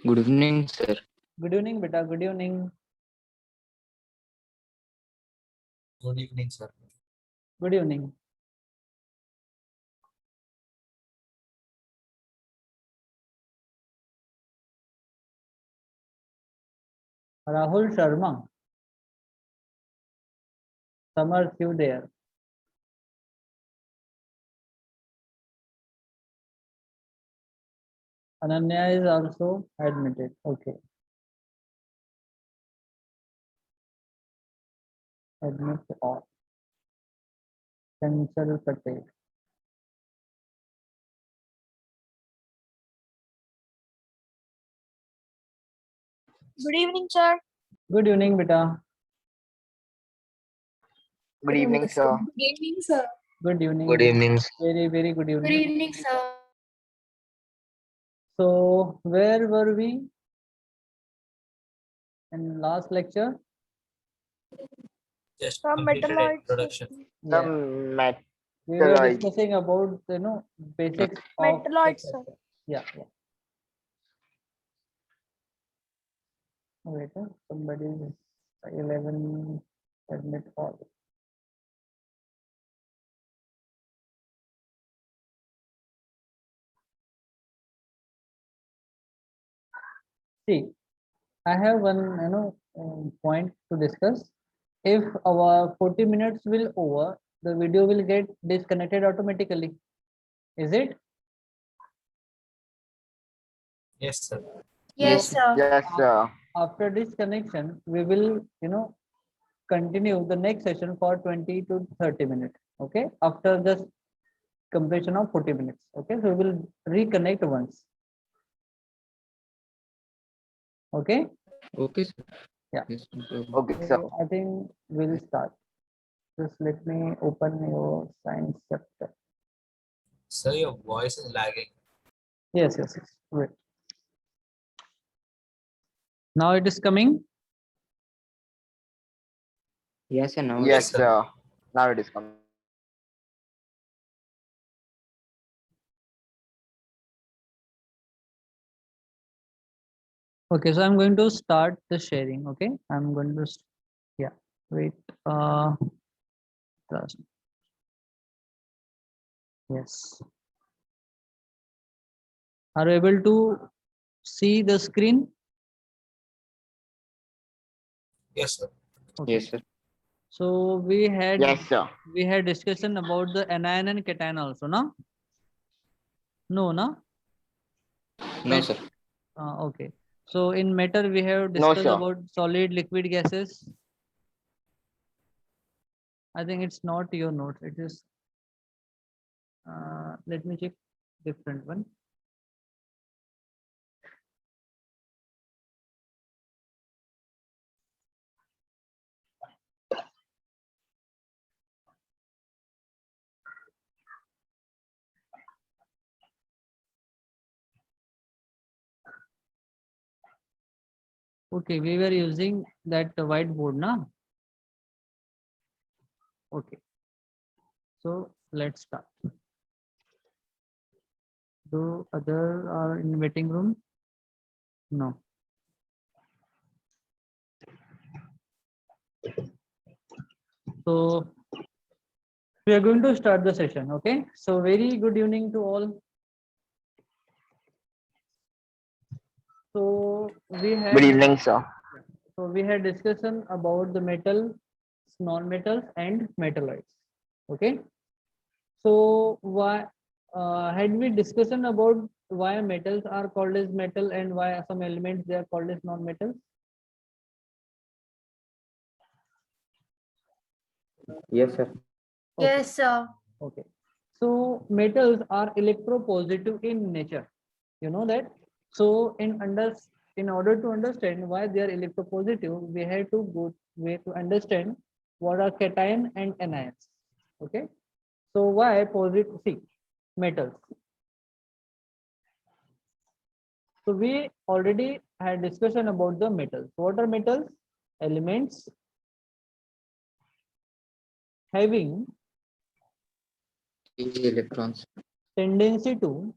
Good evening, sir. Good evening, beta. Good evening. Good evening, sir. Good evening. Rahul Sharma. Samar, you there? Ananya is also admitted. Okay. Admit all. Chanchal Patel. Good evening, sir. Good evening, beta. Good evening, sir. Good evening, sir. Good evening. Good evening. Very, very good Good evening. evening, sir. So, where were we in last lecture? Just From completed metalloids. introduction. Yeah. The We were metalloids. discussing about basics of Metalloids, sir. yeah. Wait, somebody is 11 admit all. See, I have one point to discuss. If our 40 minutes will over, the video will get disconnected automatically. Is it? Yes, sir. Yes, sir. Yes, sir. After disconnection, we will continue the next session for 20 to 30 minutes. Okay, after the completion of 40 minutes. Okay, so we will reconnect once. Okay. Okay, sir. Yeah. Yes, no problem. Okay, sir. So I think we'll start. Just let me open your science chapter. Sir, your voice is lagging. Yes. Wait. Now it is coming. Yes, sir. Now. Yes, sir. sir. Now it is coming. Okay, so I'm going to start the sharing. Okay, I'm going to wait. Just- yes. Are you able to see the screen? Yes, sir. Okay. Yes, sir. So we had Yes, sir. discussion about the anion and cation also, no? No. No, sir. Okay. So in matter we have No, discussed sir. about solid, liquid, gases. I think it's not your notes. It is. Let me check different one. Okay, we were using that whiteboard, na? Okay. So let's start. Do other are in waiting room? No. So we are going to start the session. Okay. So very good evening to all. So we had Good evening, sir. discussion about the metals, non-metals, and metalloids. Okay. So why had we discussion about why metals are called as metal and why some elements they are called as non-metals? Yes, sir. Yes, sir. Okay. So metals are electropositive in nature. You know that. So in order to understand why they are electropositive, we have to understand what are cation and anions. Okay. So why positive? See, metals. So we already had discussion about the metals. What are metals? Elements having Electrons. tendency to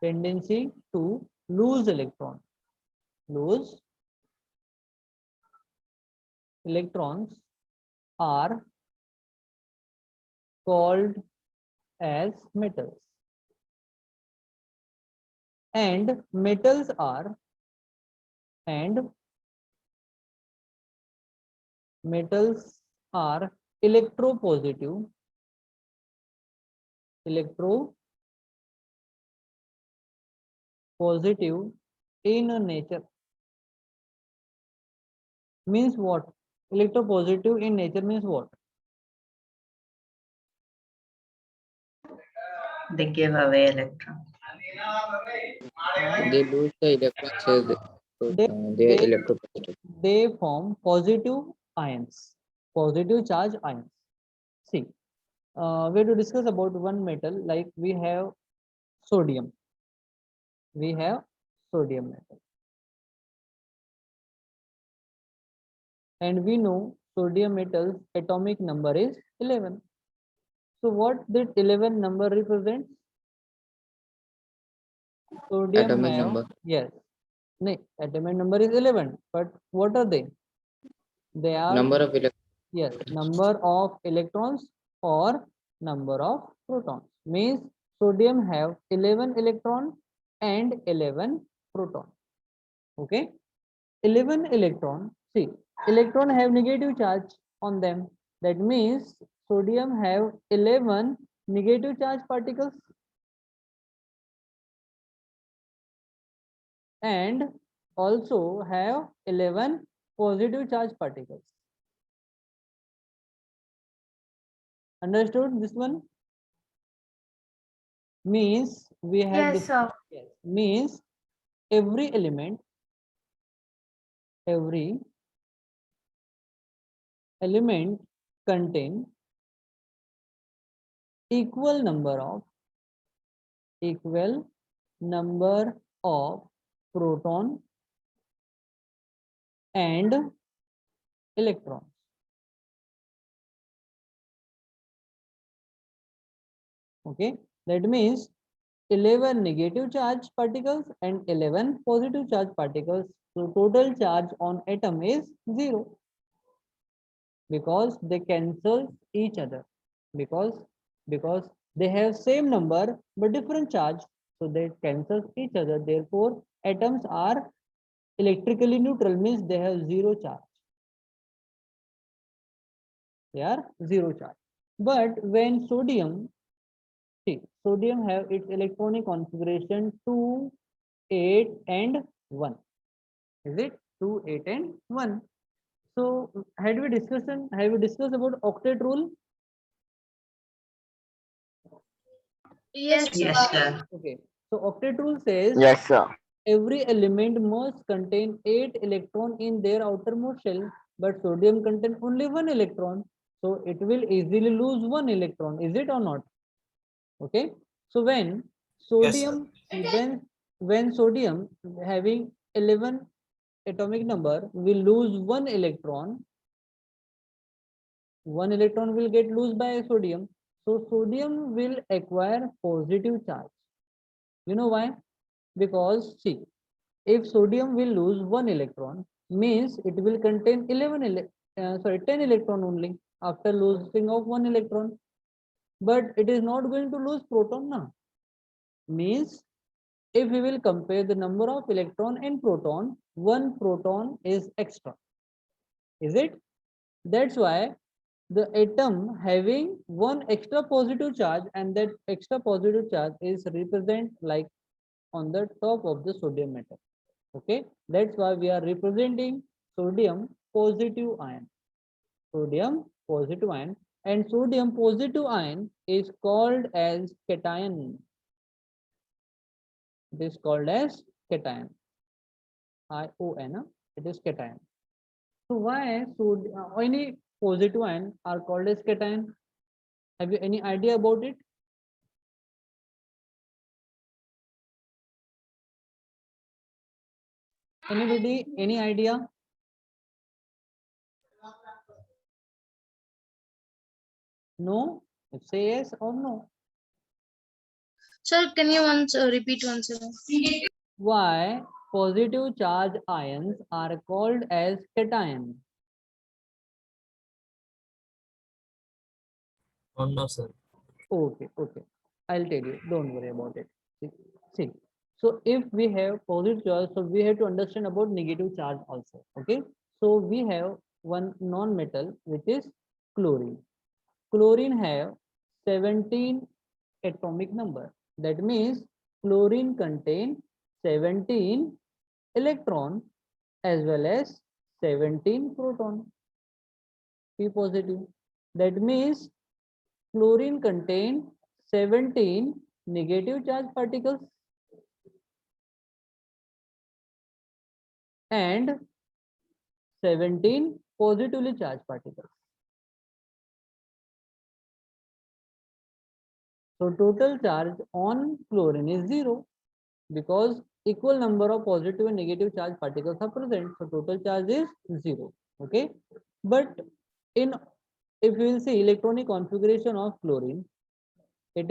tendency to lose electron. Lose electrons are called as metals, and metals are electropositive in nature. Means what? Electropositive in nature means what? They give away electrons. They lose the electrons as They, they are they, electropositive. they form positive ions, positive charge ions. See, we have to discuss about one metal, like we have sodium. We have sodium metal. And we know sodium metal's atomic number is 11. So what did 11 number represent? Sodium Atomic have, number. yes. No, atomic number is 11. But what are they? They are, Number of electrons. yes, number of electrons or number of protons. Means sodium have 11 electron and 11 proton. Okay, 11 electron. See, electron have negative charge on them. That means sodium have 11 negative charge particles and also have 11 positive charge particles. Understood this one? Means we have Yes, sir. yes, means every element contain equal number of proton and electrons. Okay, that means 11 negative charge particles and 11 positive charge particles. So total charge on atom is 0 because they cancel each other, because they have same number but different charge, so they cancel each other. Therefore atoms are electrically neutral, means they have 0 charge. They are 0 charge. But when sodium, see, sodium have its electronic configuration 2, 8 and 1. Is it 2, 8 and 1? So have we discussed about octet rule? Yes, Yes, sir. sir. Okay, so octet rule says Yes, sir. every element must contain 8 electron in their outermost shell, but sodium contains only 1 electron, so it will easily lose 1 electron. Is it or not? Okay, so when sodium, when sodium having 11 atomic number will lose 1 electron, 1 electron will get lost by sodium, so sodium will acquire positive charge. You know why? Because see, if sodium will lose 1 electron, means it will contain 10 electron only after losing of 1 electron, but it is not going to lose proton now. Means if we will compare the number of electron and proton, 1 proton is extra. Is it? That's why the atom having 1 extra positive charge, and that extra positive charge is represent like on the top of the sodium atom. Okay, that's why we are representing sodium positive ion. Sodium positive ion, and sodium positive ion is called as cation. It is called as cation. ION. It is cation. So why any positive ion are called as cation? Have you any idea about it? Anybody, any idea? No? Say yes or no. Sir, can you once repeat once again? Why positive charge ions are called as cation? Oh, no, sir. Okay, okay. I'll tell you. Don't worry about it. See. So if we have positive charge, so we have to understand about negative charge also. Okay. So we have one non-metal which is chlorine. Chlorine have 17 atomic number. That means chlorine contain 17 electron as well as 17 proton. P positive. That means chlorine contain 17 negative charge particles and 17 positively charged particles. So total charge on chlorine is 0 because equal number of positive and negative charge particles are present. So total charge is 0. Okay. But in if we will see electronic configuration of chlorine, it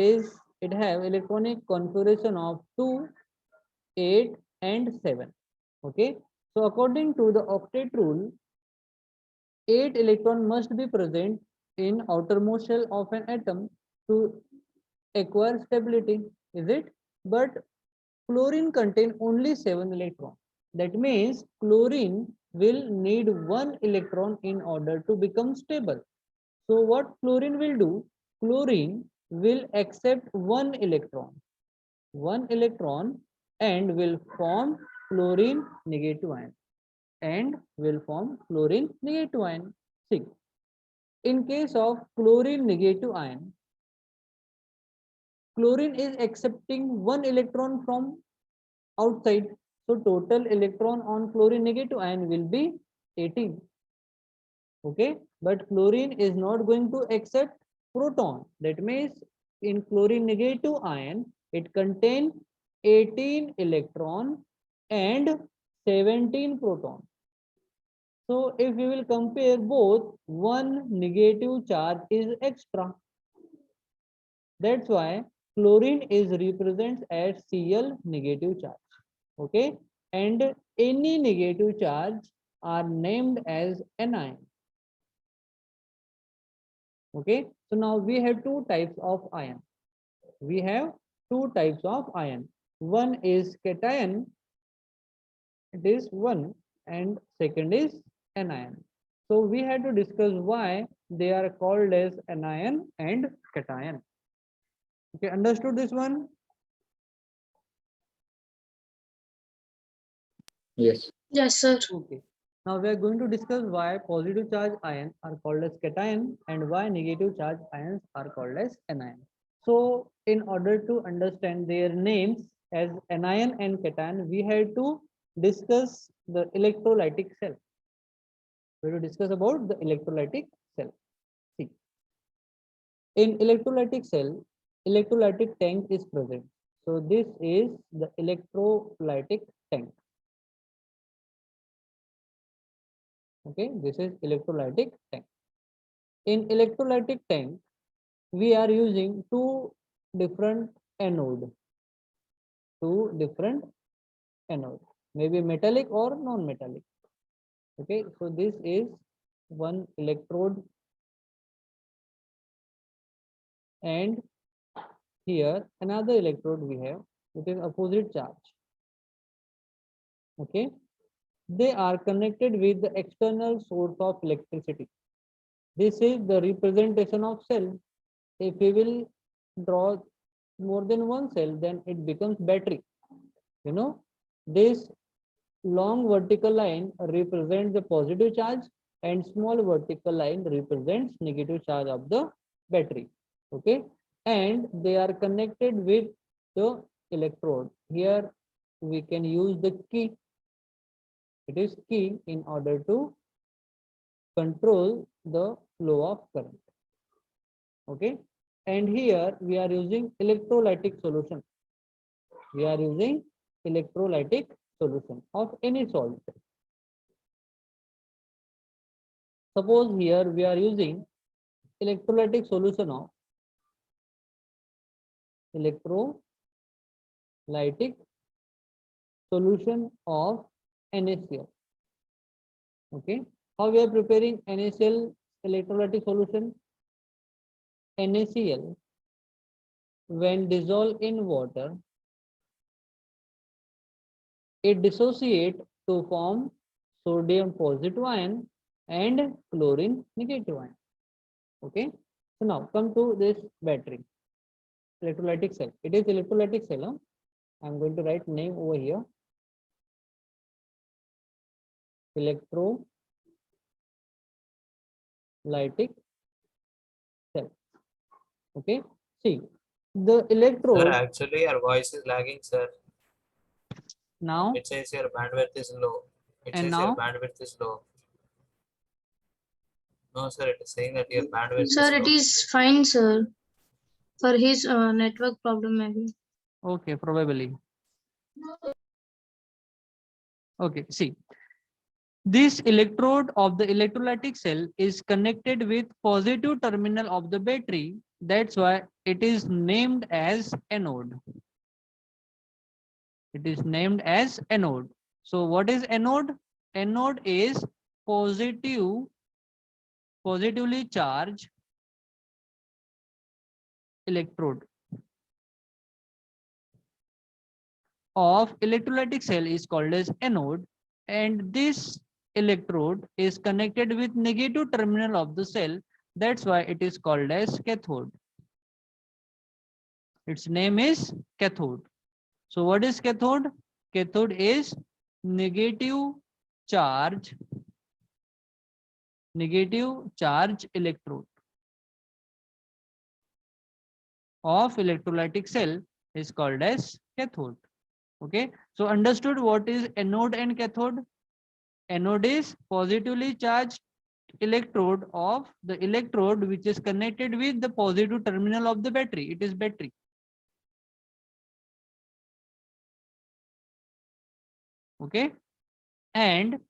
have electronic configuration of 2, 8 and 7. Okay. So according to the octet rule, 8 electron must be present in outermost shell of an atom to acquire stability, is it? But chlorine contain only 7 electron. That means chlorine will need 1 electron in order to become stable. So what chlorine will do? Chlorine will accept 1 electron and will form chlorine negative ion and will form chlorine negative ion. See, in case of chlorine negative ion, chlorine is accepting 1 electron from outside. So total electron on chlorine negative ion will be 18. Okay, but chlorine is not going to accept proton. That means in chlorine negative ion, it contains 18 electron and 17 proton. So if we will compare both, one negative charge is extra. That's why chlorine is represents as Cl negative charge. Okay, and any negative charge are named as anion. Okay, so now we have two types of ion. We have two types of ion. One is cation, it is one, and second is anion. So we had to discuss why they are called as anion and cation. Okay, understood this one? Yes. Yes, sir. Okay. Now we are going to discuss why positive charge ions are called as cation and why negative charge ions are called as anion. So in order to understand their names as anion and cation, we had to discuss the electrolytic cell. We will discuss about the electrolytic cell. See, in electrolytic cell, electrolytic tank is present. So this is the electrolytic tank. Okay, this is electrolytic tank. In electrolytic tank, we are using two different anode, maybe metallic or non-metallic. Okay, so this is one electrode and here another electrode we have, it is opposite charge. Okay, they are connected with the external source of electricity. This is the representation of cell. If we will draw more than one cell, then it becomes battery. You know, this long vertical line represents the positive charge and small vertical line represents negative charge of the battery. Okay, and they are connected with the electrode. Here we can use the key. It is key in order to control the flow of current. Okay, and here we are using electrolytic solution. We are using electrolytic solution of any salt. Suppose here we are using electrolytic solution of electrolytic solution of NaCl. Okay, how we are preparing NaCl electrolytic solution? NaCl, when dissolved in water, it dissociate to form sodium positive ion and chlorine negative ion. Okay, so now come to this battery, electrolytic cell. It is electrolytic cell. Huh? I'm going to write name over here. Electrolytic cell. Okay, see the Sir, electrode actually your voice is lagging, sir. now It says your bandwidth is low. It and says your now. bandwidth is low. No, sir, it is saying that your bandwidth Sir, is it low. is fine, sir. For his network problem, maybe. Okay, probably. Okay, see. This electrode of the electrolytic cell is connected with positive terminal of the battery. That's why it is named as anode. It is named as anode. So what is anode? Anode is positively charged electrode of electrolytic cell is called as anode, and this electrode is connected with negative terminal of the cell. That's why it is called as cathode. Its name is cathode. So what is cathode? Cathode is negative charge electrode of electrolytic cell is called as cathode. Okay, so understood what is anode and cathode? Anode is positively charged electrode of the electrode which is connected with the positive terminal of the battery. It is battery. Okay, and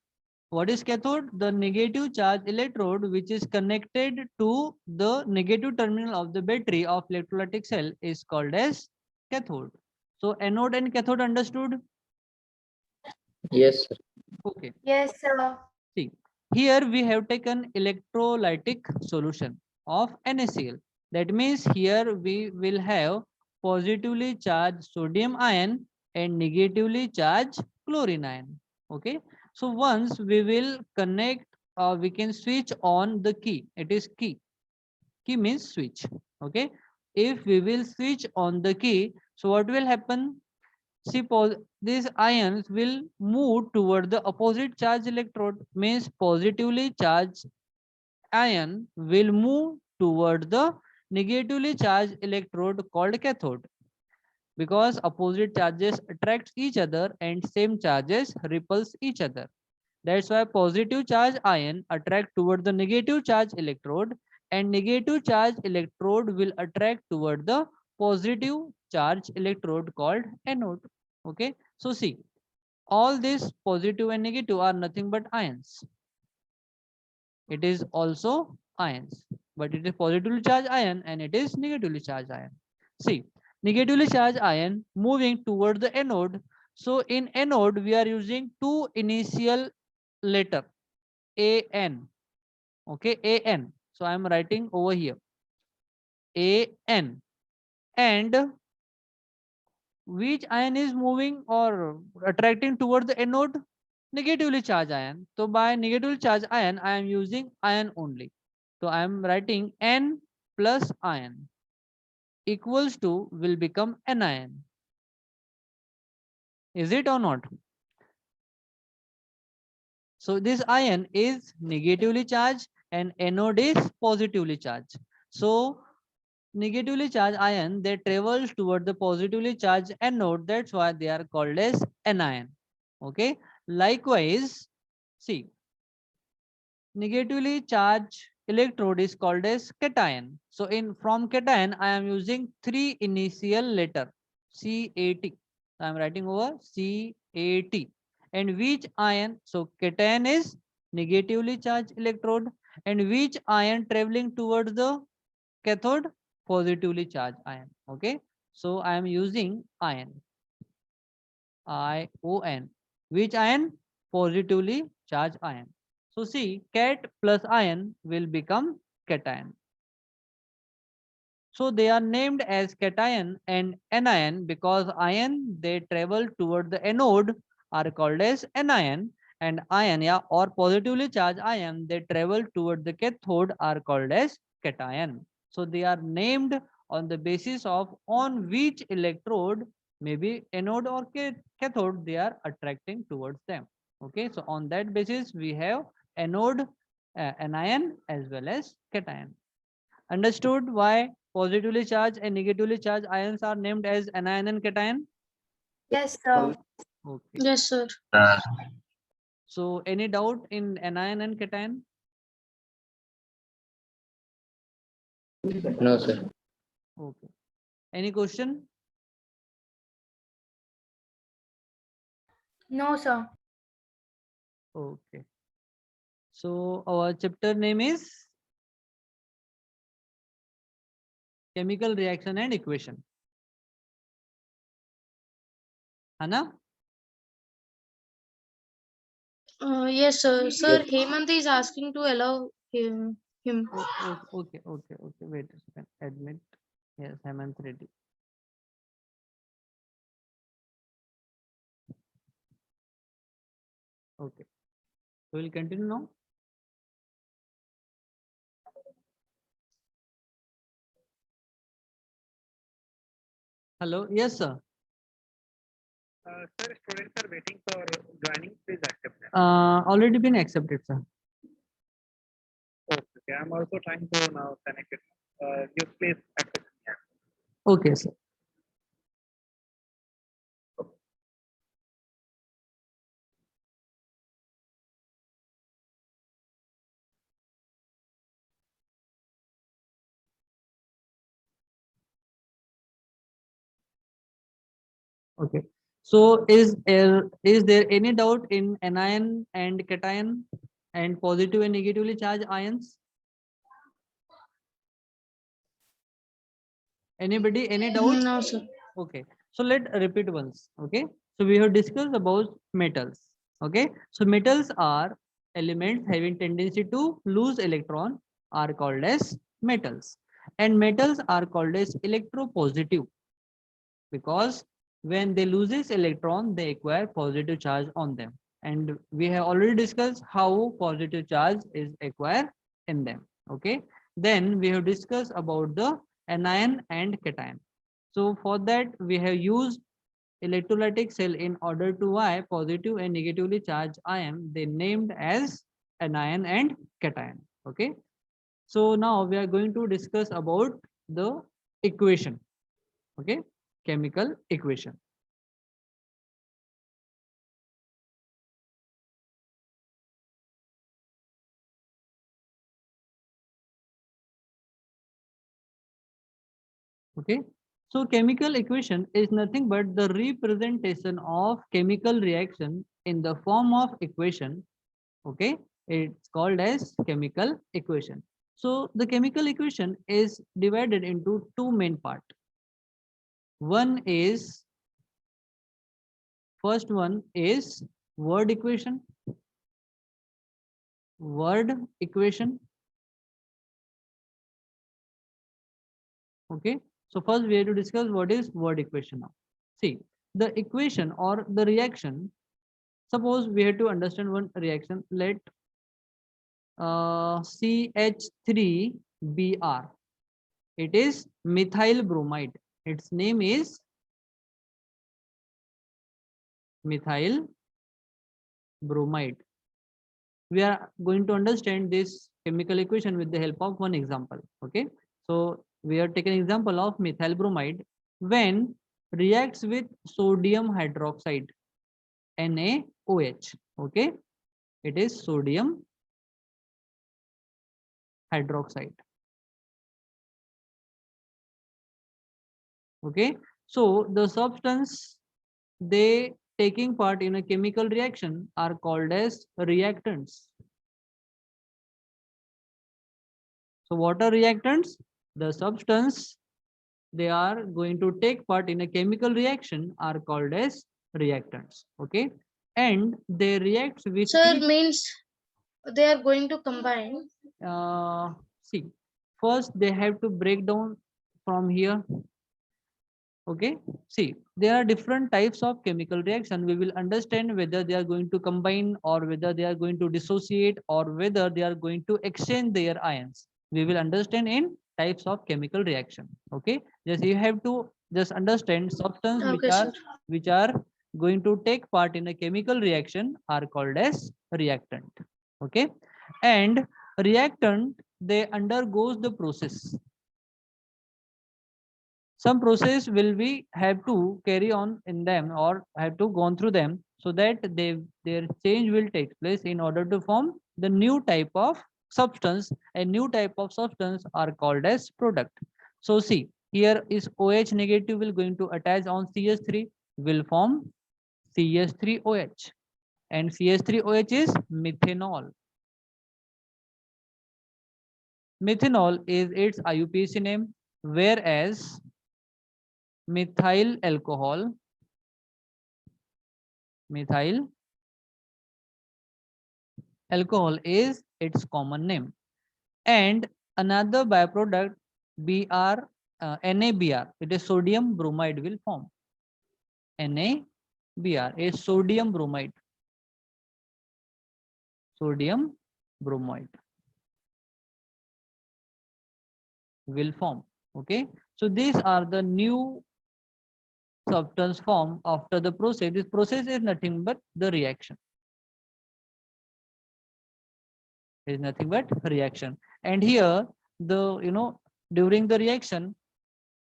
what is cathode? The negative charge electrode which is connected to the negative terminal of the battery of electrolytic cell is called as cathode. So anode and cathode understood? Yes, sir. Okay. Yes, sir. See, here we have taken electrolytic solution of NaCl. That means here we will have positively charged sodium ion and negatively charged chlorine ion. Okay. So once we will connect, we can switch on the key. It is key. Key means switch. Okay. If we will switch on the key, so what will happen? See, these ions will move toward the opposite charge electrode, means positively charged ion will move toward the negatively charged electrode called cathode, because opposite charges attract each other and same charges repulse each other. That's why positive charge ion attract toward the negative charge electrode, and negative charge electrode will attract toward the positive charge electrode called anode. Okay, so see, all these positive and negative are nothing but ions. It is also ions, but it is positively charged ion and it is negatively charged ion. See, negatively charged ion moving toward the anode. So in anode we are using two initial letter an. Okay, an. So I am writing over here an. And which ion is moving or attracting toward the anode? Negatively charged ion. So by negatively charged ion I am using ion only. So I am writing N plus ion equals to will become anion. Is it or not? So this ion is negatively charged and anode is positively charged. So negatively charged ion, they travel toward the positively charged anode. That's why they are called as anion. Okay. Likewise, see, negatively charged electrode is called as cation. So in from cation, I am using three initial letter CAT. I am writing over CAT. And which ion? So cation is negatively charged electrode, and which ion traveling towards the cathode? Positively charged ion. Okay. So I am using ion. ion. Which ion? Positively charged ion. So see, cat plus ion will become cation. So they are named as cation and anion because ion they travel toward the anode are called as anion, and ion, yeah, or positively charged ion they travel toward the cathode are called as cation. So they are named on the basis of on which electrode, maybe anode or cathode, they are attracting towards them. Okay, so on that basis we have anode, anion as well as cation. Understood why positively charged and negatively charged ions are named as anion and cation? Yes, sir. Okay. Yes, sir. So any doubt in anion and cation? No, sir. Okay. Any question? No, sir. Okay. So our chapter name is chemical reaction and equation. Hana? Yes, sir. Sir, Hemant is asking to allow him. Okay. Wait a second. Admit. Yes, Hemant Reddy. Okay. So we'll continue now. Hello. Yes, sir. Sir, students are waiting for joining. Please accept them. Already been accepted, sir. Okay, I'm also trying to now connect it. You please accept. Okay, sir. Okay. So is there any doubt in anion and cation and positive and negatively charged ions? Anybody? Any doubt? No, sir. Okay. So let repeat once. Okay. So we have discussed about metals. Okay. So metals are elements having tendency to lose electron are called as metals, and metals are called as electropositive because when they loses electron they acquire positive charge on them, and we have already discussed how positive charge is acquired in them. Okay, then we have discussed about the anion and cation. So for that we have used electrolytic cell in order to why positive and negatively charged ion they named as anion and cation. Okay, so now we are going to discuss about the equation. Okay, chemical equation. Okay, so chemical equation is nothing but the representation of chemical reaction in the form of equation. Okay, it's called as chemical equation. So the chemical equation is divided into two main part. One is, first one is word equation. Word equation. Okay, so first we have to discuss what is word equation now. See, the equation or the reaction, suppose we have to understand one reaction. Let CH3Br, it is methyl bromide. Its name is methyl bromide. We are going to understand this chemical equation with the help of one example. Okay, so we are taking example of methyl bromide when reacts with sodium hydroxide, NaOH. Okay, it is sodium hydroxide. Okay, so the substance they taking part in a chemical reaction are called as reactants. So what are reactants? The substance they are going to take part in a chemical reaction are called as reactants. Okay, and they react with Sir, each- means they are going to combine. see, first they have to break down from here. Okay, see, there are different types of chemical reaction. We will understand whether they are going to combine or whether they are going to dissociate or whether they are going to exchange their ions. We will understand in types of chemical reaction. Okay, just you have to just understand substance Okay, sir. which are going to take part in a chemical reaction are called as reactant. Okay, and reactant, they undergoes the process. Some process will be have to carry on in them or have to go through them, so that their change will take place in order to form the new type of substance. A new type of substance are called as product. So see, here is OH negative will going to attach on CH3, will form CH3OH, and CH3OH is methanol. Methanol is its IUPAC name, whereas methyl alcohol is its common name. And another byproduct Br, NaBr, it is sodium bromide will form. NaBr is sodium bromide. Sodium bromide will form. Okay, so these are the new substance form after the process. This process is nothing but the reaction. Is nothing but reaction. And here the during the reaction,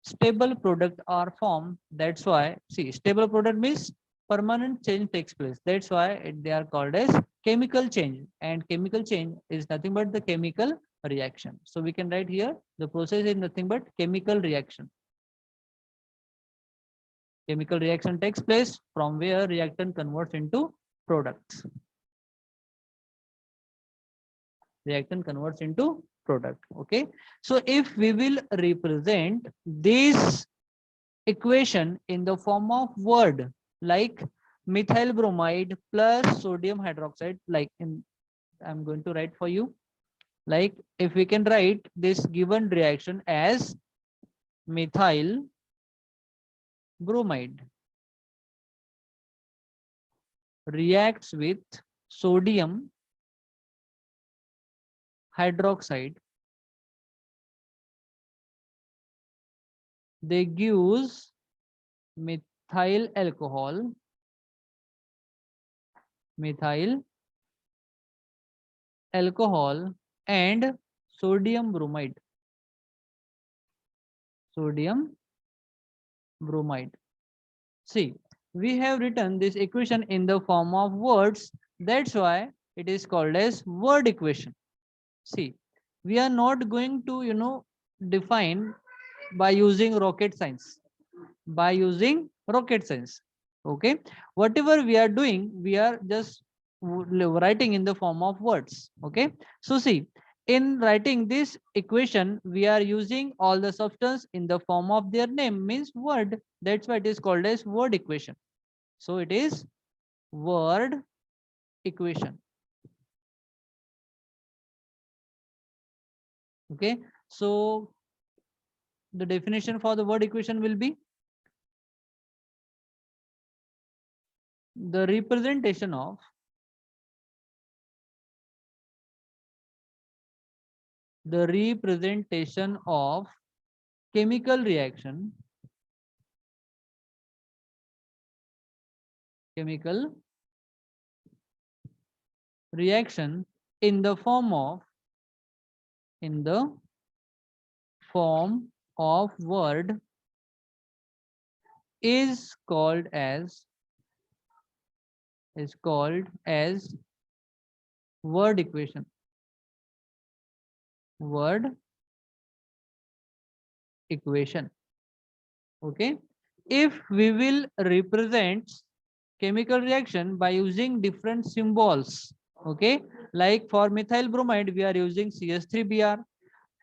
stable product are formed. That's why, see, stable product means permanent change takes place. That's why they are called as chemical change, and chemical change is nothing but the chemical reaction. So we can write here the process is nothing but chemical reaction. Chemical reaction takes place from where reactant converts into products. Reactant converts into product. Okay, so if we will represent this equation in the form of word like methyl bromide plus sodium hydroxide, like I'm going to write for you, like if we can write this given reaction as methyl bromide reacts with sodium hydroxide, they gives methyl alcohol, and sodium bromide. See, we have written this equation in the form of words. That's why it is called as word equation. See, we are not going to define by using rocket science. Okay, whatever we are doing, we are just writing in the form of words. Okay, so see, in writing this equation, we are using all the substance in the form of their name, means word. That's why it is called as word equation. So it is word equation. Okay, so the definition for the word equation will be the representation of chemical reaction in the form of word is called as word equation. Okay, if we will represent chemical reaction by using different symbols, okay, like for methyl bromide we are using CH3Br.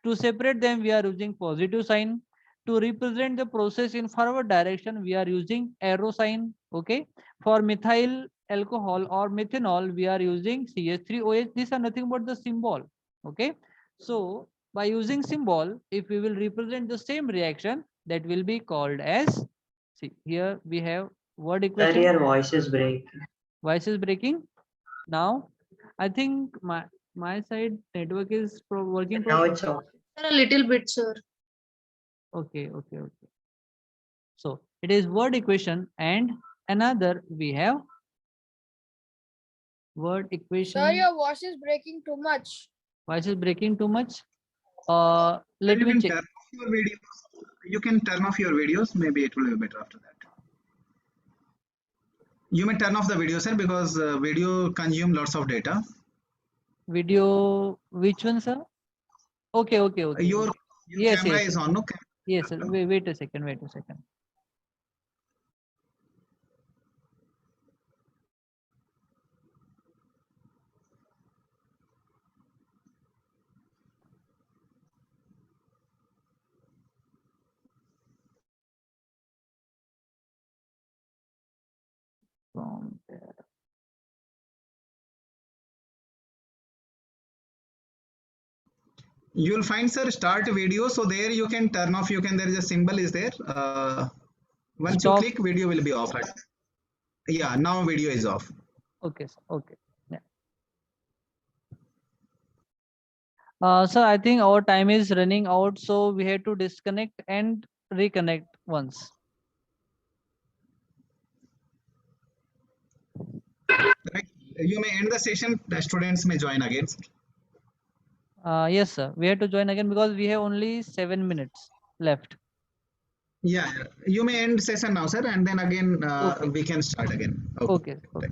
To separate them we are using positive sign. to represent the process in forward direction, we are using arrow sign. Okay. For methyl alcohol or methanol, we are using CH3OH. These are nothing but the symbol. Okay. So by using symbol, if we will represent the same reaction, that will be called as, see here we have word Sir, equation. your voice is breaking. Voice is breaking. Now, I think my side network is working Now properly. it's off. Sir, a little bit, sir. Okay. So it is word equation, and another we have word equation. Sir, your voice is breaking too much. Voice is breaking too much. Let You me can check. turn off your videos. You can turn off your videos. Maybe it will be better after that. You may turn off the video, sir, because video consume lots of data. Video, which one, sir? Okay. Your Yes, camera yes. is on. No. Yes, sir. Wait a second. From there. You will find, sir, start video. So there you can turn off. There is a symbol is there. Once Stop. you click, video will be off. Yeah, now video is off. Okay, sir. Okay. Yeah. So I think our time is running out, so we have to disconnect and reconnect once. Right. You may end the session. The students may join again. Yes, sir. We have to join again because we have only 7 minutes left. Yeah, you may end session now, sir, and then again Okay. we can start again. Okay. Right.